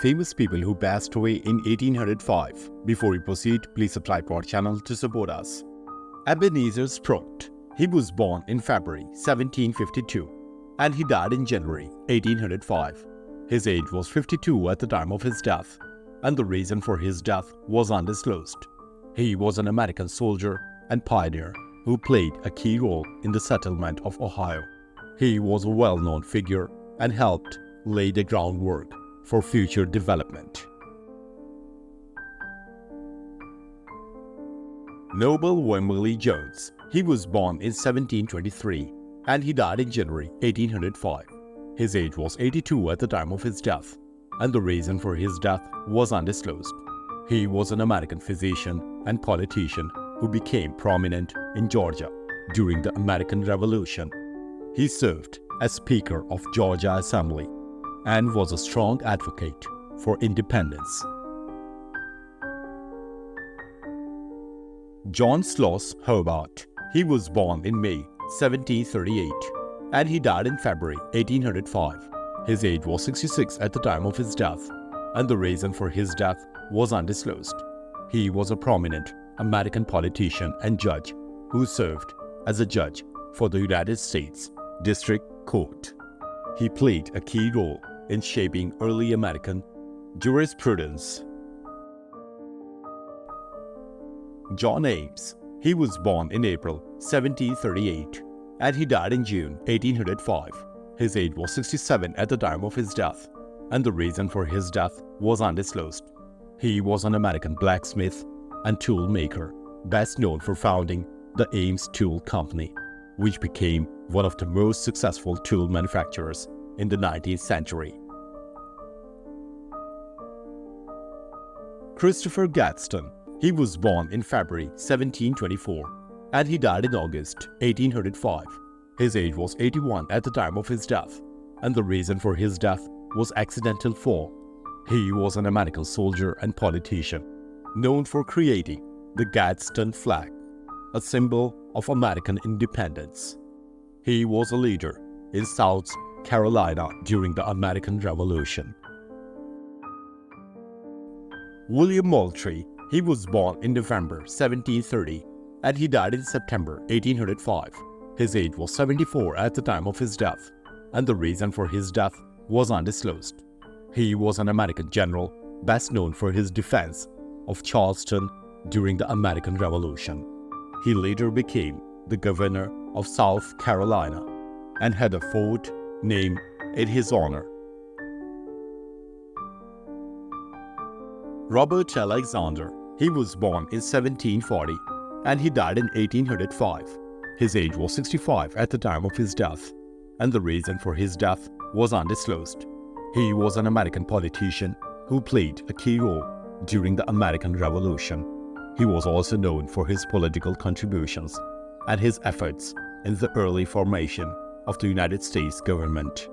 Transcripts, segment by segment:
famous people who passed away in 1805. Before we proceed, please subscribe to our channel to support us. Ebenezer Scroope. He was born in February 1752 and he died in January 1805. His age was 52 at the time of his death, and the reason for his death was undisclosed. He was an American soldier and pioneer who played a key role in the settlement of Ohio. He was a well-known figure and helped lay the groundwork for future development. Noble Wly Jones. He was born in 1723 and he died in January 1805. His age was 82 at the time of his death, and the reason for his death was undisclosed. He was an American physician and politician who became prominent in Georgia during the American Revolution. He served as Speaker of Georgia Assembly and was a strong advocate for independence. John SLO Hobart. He was born in May 1738 and he died in February 1805. His age was 66 at the time of his death, and the reason for his death was undisclosed. He was a prominent American politician and judge who served as a judge for the United States District Court. He played a key role in shaping early American jurisprudence. John Ames. He was born in April 1738 and he died in June 1805. His age was 67 at the time of his death, and the reason for his death was undisclosed. He was an American blacksmith and tool maker, best known for founding the Ames Tool Company, which became one of the most successful tool manufacturers in the 19th century. Christopher Gadsden. He was born in February 1724 and he died in August 1805. His age was 81 at the time of his death, and the reason for his death was accidental fall. He was an American soldier and politician, known for creating the Gadsden flag, a symbol of American independence. He was a leader in South Carolina during the American Revolution. William Mtry. He was born in November 1730 and he died in September 1805. His age was 74 at the time of his death, and the reason for his death was undisclosed. He was an American general best known for his defense of Charleston during the American Revolution. He later became the governor of South Carolina and had a fort named in his honor. Robert Alexander. He was born in 1740 and he died in 1805. His age was 65 at the time of his death, and the reason for his death was undisclosed. He was an American politician who played a key role during the American Revolution. He was also known for his political contributions and his efforts in the early formation of the United States government.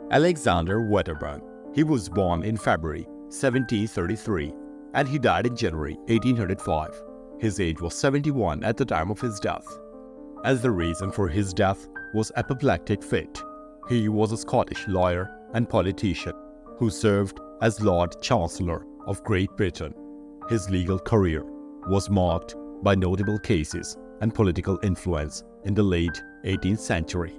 Alexander Wedderburn. He was born in February 1733 and he died in January 1805. His age was 71 at the time of his death, as the reason for his death was apoplectic fit. He was a Scottish lawyer and politician who served as Lord Chancellor of Great Britain. His legal career was marked by notable cases and political influence in the late 18th century.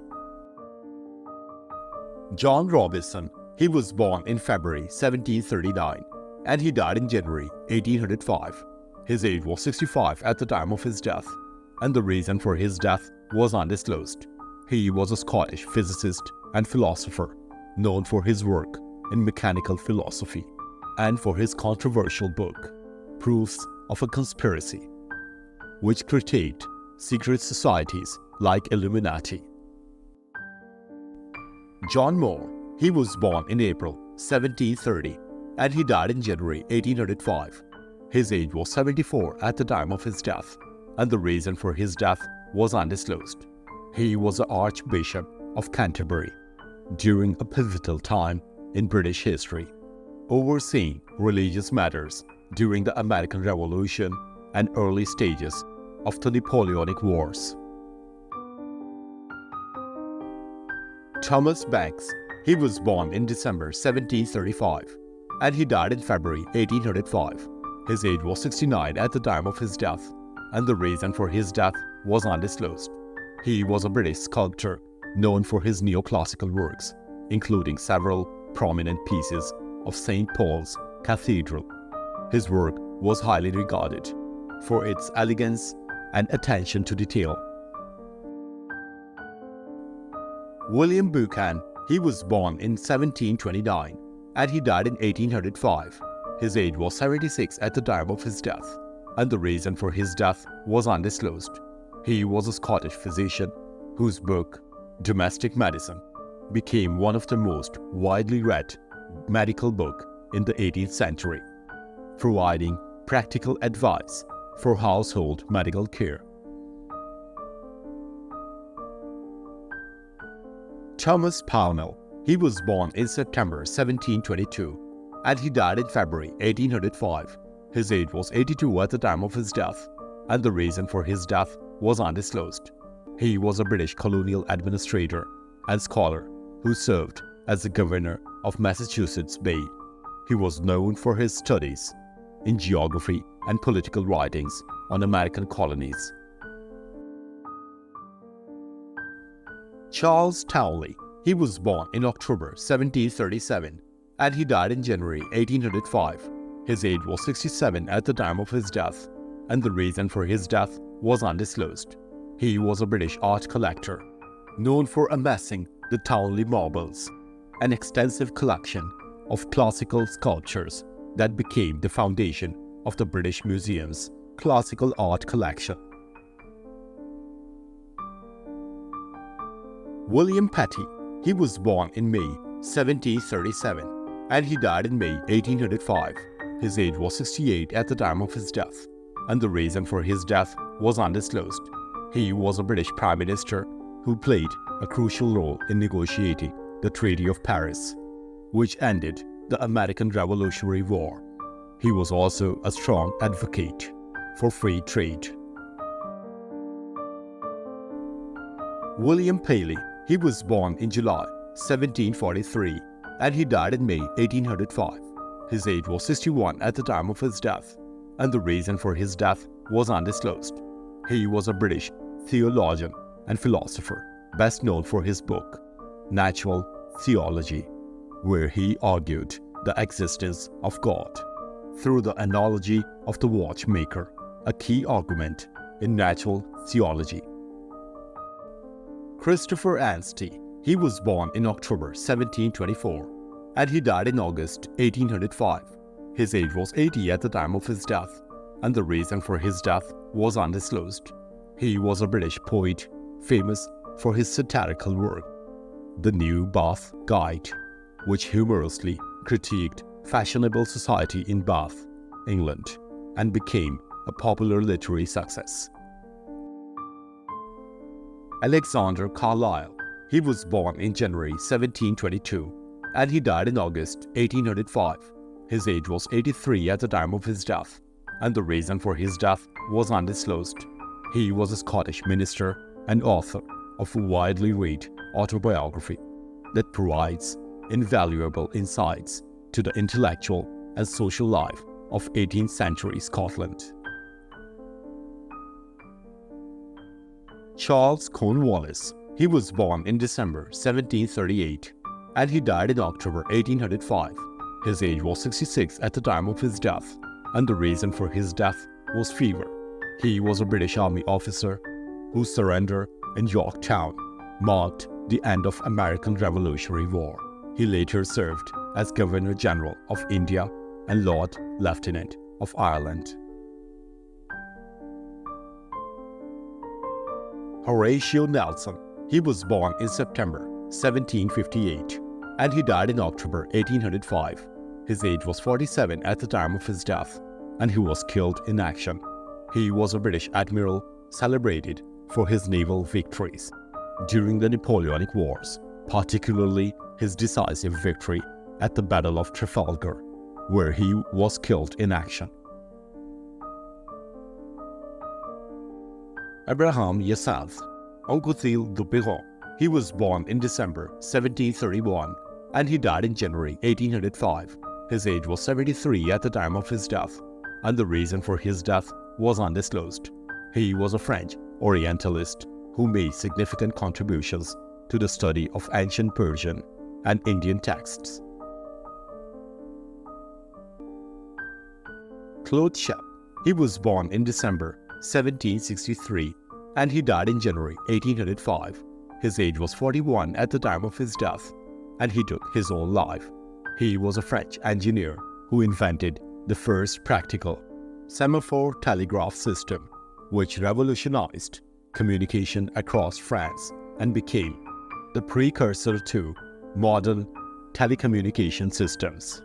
John Robinson. He was born in February 1739 and he died in January 1805. His age was 65 at the time of his death, and the reason for his death was undisclosed. He was a Scottish physicist and philosopher, known for his work in mechanical philosophy and for his controversial book, Proofs of a Conspiracy, which critiqued secret societies like Illuminati. John Moore. He was born in April 1730 and he died in January 1805. His age was 74 at the time of his death, and the reason for his death was undisclosed. He was the Archbishop of Canterbury during a pivotal time in British history, overseeing religious matters during the American Revolution and early stages of the Napoleonic Wars. Thomas Banks. He was born in December 1735 and he died in February 1805. His age was 69 at the time of his death, and the reason for his death was undisclosed. He was a British sculptor known for his neoclassical works, including several prominent pieces of St. Paul's Cathedral. His work was highly regarded for its elegance and attention to detail. William Buchan. He was born in 1729 and he died in 1805. His age was 76 at the time of his death, and the reason for his death was undisclosed. He was a Scottish physician whose book, Domestic Medicine, became one of the most widely read medical books in the 18th century, providing practical advice for household medical care. Thomas Pell. He was born in September 1722 and he died in February 1805. His age was 82 at the time of his death, and the reason for his death was undisclosed. He was a British colonial administrator and scholar who served as the governor of Massachusetts Bay. He was known for his studies in geography and political writings on American colonies. Charles Towy. He was born in October 1737 and he died in January 1805. His age was 67 at the time of his death, and the reason for his death was undisclosed. He was a British art collector, known for amassing the Townley marbles, an extensive collection of classical sculptures that became the foundation of the British Museum's classical art collection. William Petty. He was born in May 1737 and he died in May 1805. His age was 68 at the time of his death, and the reason for his death was undisclosed. He was a British Prime Minister who played a crucial role in negotiating the Treaty of Paris, which ended the American Revolutionary War. He was also a strong advocate for free trade. William Paley. He was born in July 1743 and he died in May 1805. His age was 61 at the time of his death, and the reason for his death was undisclosed. He was a British theologian and philosopher, best known for his book, Natural Theology, where he argued the existence of God through the analogy of the watchmaker, a key argument in natural theology. Christopher Ansty. He was born in October 1724 and he died in August 1805. His age was 80 at the time of his death, and the reason for his death was undisclosed. He was a British poet famous for his satirical work, The New Bath Guide, which humorously critiqued fashionable society in Bath, England, and became a popular literary success. Alexander Carlyle. He was born in January 1722 and he died in August 1805. His age was 83 at the time of his death, and the reason for his death was undisclosed. He was a Scottish minister and author of a widely read autobiography that provides invaluable insights to the intellectual and social life of 18th century Scotland. Charles Con Wallace. He was born in December 1738 and he died in October 1805. His age was 66 at the time of his death, and the reason for his death was fever. He was a British Army officer whose surrender in Yorktown marked the end of American Revolutionary War. He later served as Governor General of India and Lord Lieutenant of Ireland. Horatio Nelson. He was born in September 1758 and he died in October 1805. His age was 47 at the time of his death, and he was killed in action. He was a British admiral celebrated for his naval victories during the Napoleonic Wars, particularly his decisive victory at the Battle of Trafalgar, where he was killed in action. Abraham Yassaz, Oncle Duperron. He was born in December 1731 and he died in January 1805. His age was 73 at the time of his death, and the reason for his death was undisclosed. He was a French Orientalist who made significant contributions to the study of ancient Persian and Indian texts. Claude Shep. He was born in December 1763 and he died in January 1805. His age was 41 at the time of his death, and he took his own life. He was a French engineer who invented the first practical semaphore telegraph system, which revolutionized communication across France and became the precursor to modern telecommunication systems.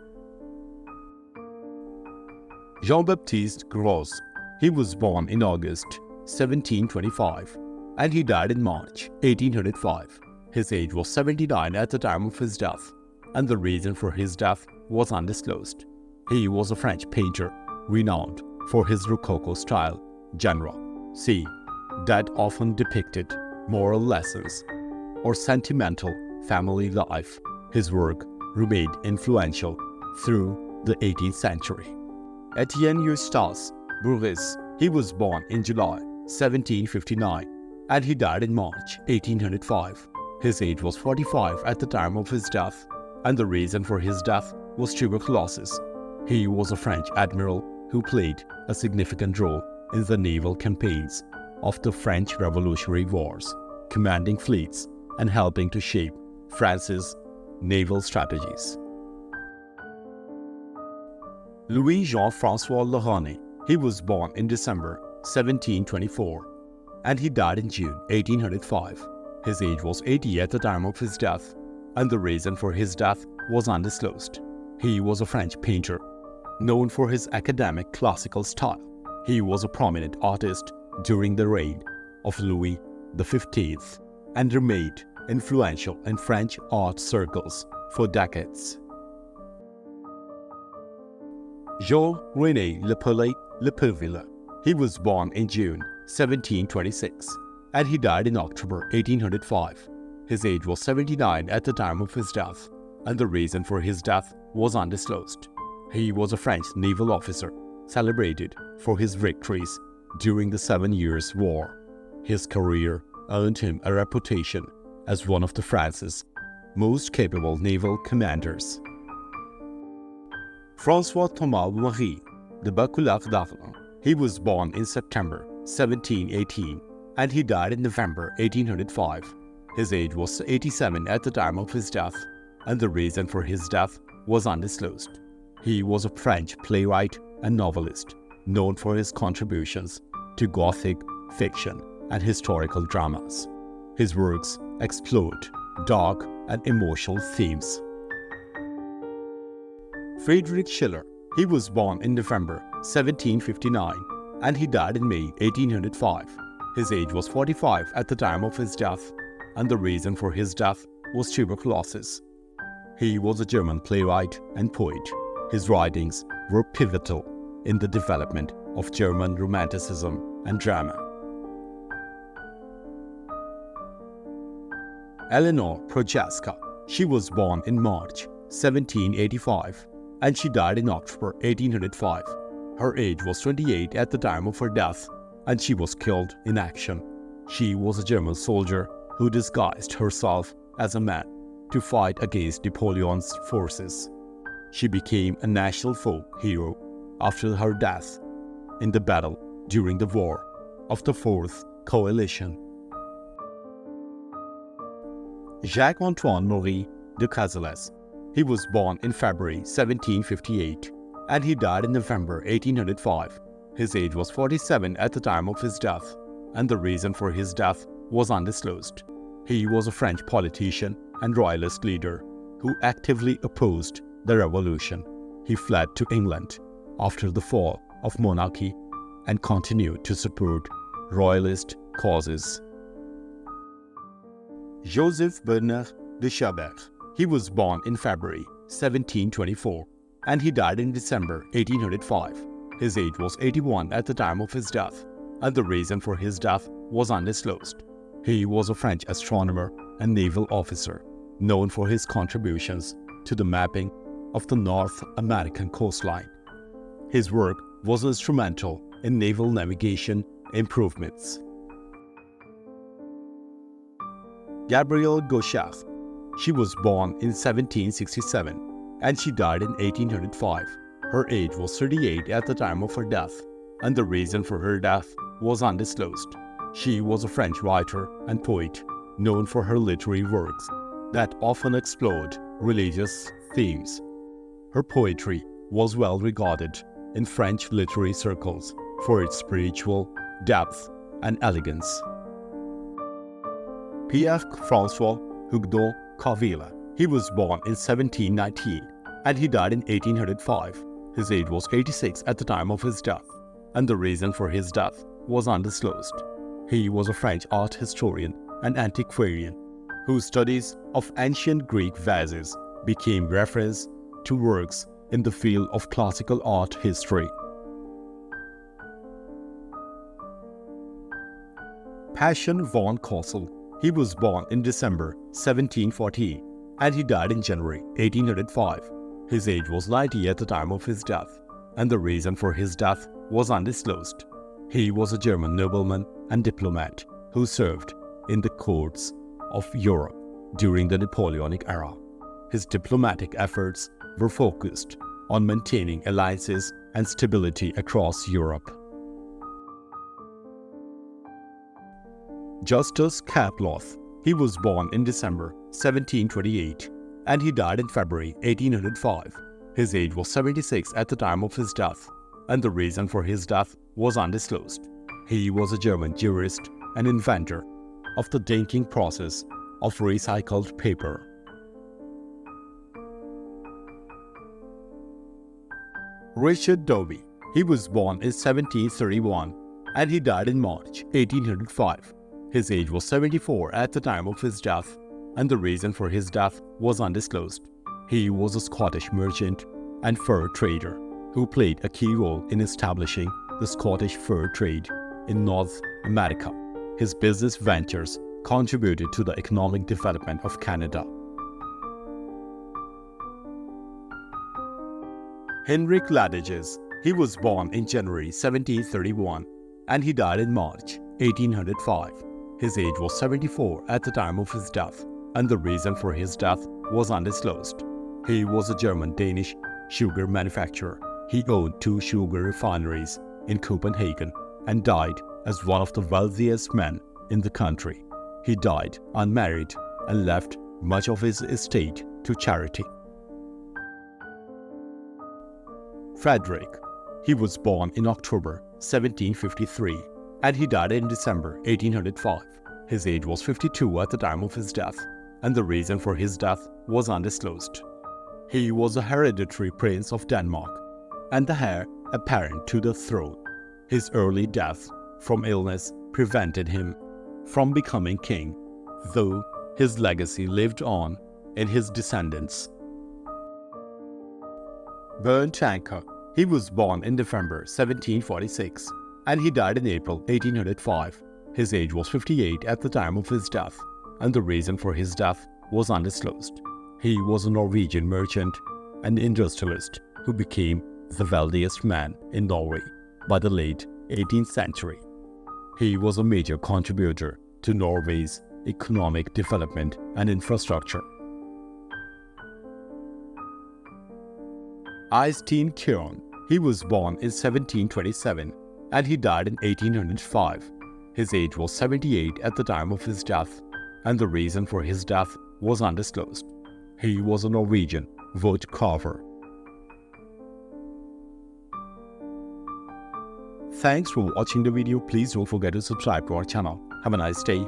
Jean-Baptiste Gros. He was born in August 1725 and he died in March 1805. His age was 79 at the time of his death, and the reason for his death was undisclosed. He was a French painter renowned for his Rococo style genre. See, that often depicted moral lessons or sentimental family life. His work remained influential through the 18th century. Etienne Eustace Buis. He was born in July 1759 and he died in March 1805. His age was 45 at the time of his death, and the reason for his death was tuberculosis. He was a French admiral who played a significant role in the naval campaigns of the French Revolutionary Wars, commanding fleets and helping to shape France's naval strategies. Louis Jean-François Le Rene. He was born in December 1724 and he died in June 1805. His age was 80 at the time of his death, and the reason for his death was undisclosed. He was a French painter, known for his academic classical style. He was a prominent artist during the reign of Louis XV and remained influential in French art circles for decades. Jean-Rene Lele. He was born in June 1726 and he died in October 1805. His age was 79 at the time of his death, and the reason for his death was undisclosed. He was a French naval officer celebrated for his victories during the 7 Years' War. His career earned him a reputation as one of France's most capable naval commanders. François-Thomas Marie de Bacoulard-Darlan. He was born in September 1718 and he died in November 1805. His age was 87 at the time of his death, and the reason for his death was undisclosed. He was a French playwright and novelist, known for his contributions to Gothic fiction and historical dramas. His works explored dark and emotional themes. Frederick Schiller. He was born in November 1759 and he died in May 1805. His age was 45 at the time of his death, and the reason for his death was tuberculosis. He was a German playwright and poet. His writings were pivotal in the development of German Romanticism and drama. Elanor Prasa. She was born in March 1785 and she died in October 1805. Her age was 28 at the time of her death, and she was killed in action. She was a German soldier who disguised herself as a man to fight against Napoleon's forces. She became a national folk hero after her death in the battle during the War of the Fourth Coalition. Jacques-Antoine Marie de Cazalet. He was born in February 1758 and he died in November 1805. His age was 47 at the time of his death, and the reason for his death was undisclosed. He was a French politician and royalist leader who actively opposed the revolution. He fled to England after the fall of monarchy and continued to support royalist causes. Joseph Berner de Chabert. He was born in February 1724 and he died in December 1805. His age was 81 at the time of his death, and the reason for his death was undisclosed. He was a French astronomer and naval officer known for his contributions to the mapping of the North American coastline. His work was instrumental in naval navigation improvements. Gabrielle Gauffin. She was born in 1767 and she died in 1805. Her age was 38 at the time of her death, and the reason for her death was undisclosed. She was a French writer and poet known for her literary works that often explored religious themes. Her poetry was well regarded in French literary circles for its spiritual depth and elegance. Pierre-François Hugo Kavila. He was born in 1719 and he died in 1805. His age was 86 at the time of his death, and the reason for his death was undisclosed. He was a French art historian and antiquarian whose studies of ancient Greek vases became reference to works in the field of classical art history. Passion von Kossel. He was born in December 1740 and he died in January 1805. His age was 90 at the time of his death, and the reason for his death was undisclosed. He was a German nobleman and diplomat who served in the courts of Europe during the Napoleonic era. His diplomatic efforts were focused on maintaining alliances and stability across Europe. Justus Katlo. He was born in December 1728 and he died in February 1805. His age was 76 at the time of his death, and the reason for his death was undisclosed. He was a German jurist and inventor of the dinking process of recycled paper. Richard Doby. He was born in 1731 and he died in March 1805. His age was 74 at the time of his death, and the reason for his death was undisclosed. He was a Scottish merchant and fur trader who played a key role in establishing the Scottish fur trade in North America. His business ventures contributed to the economic development of Canada. Henrik Ladjes. He was born in January 1731 and he died in March 1805. His age was 74 at the time of his death, and the reason for his death was undisclosed. He was a German-Danish sugar manufacturer. He owned 2 sugar refineries in Copenhagen and died as one of the wealthiest men in the country. He died unmarried and left much of his estate to charity. Frederick. He was born in October 1753 and he died in December 1805. His age was 52 at the time of his death, and the reason for his death was undisclosed. He was a hereditary prince of Denmark and the heir apparent to the throne. His early death from illness prevented him from becoming king, though his legacy lived on in his descendants. Mtry. He was born in November 1746 and he died in April 1805. His age was 58 at the time of his death, and the reason for his death was undisclosed. He was a Norwegian merchant and industrialist who became the wealthiest man in Norway by the late 18th century. He was a major contributor to Norway's economic development and infrastructure. Eystein Kjørn. He was born in 1727 and he died in 1805. His age was 78 at the time of his death, and the reason for his death was undisclosed. He was a Norwegian wood carver. Thanks for watching the video. Please don't forget to subscribe to our channel. Have a nice day.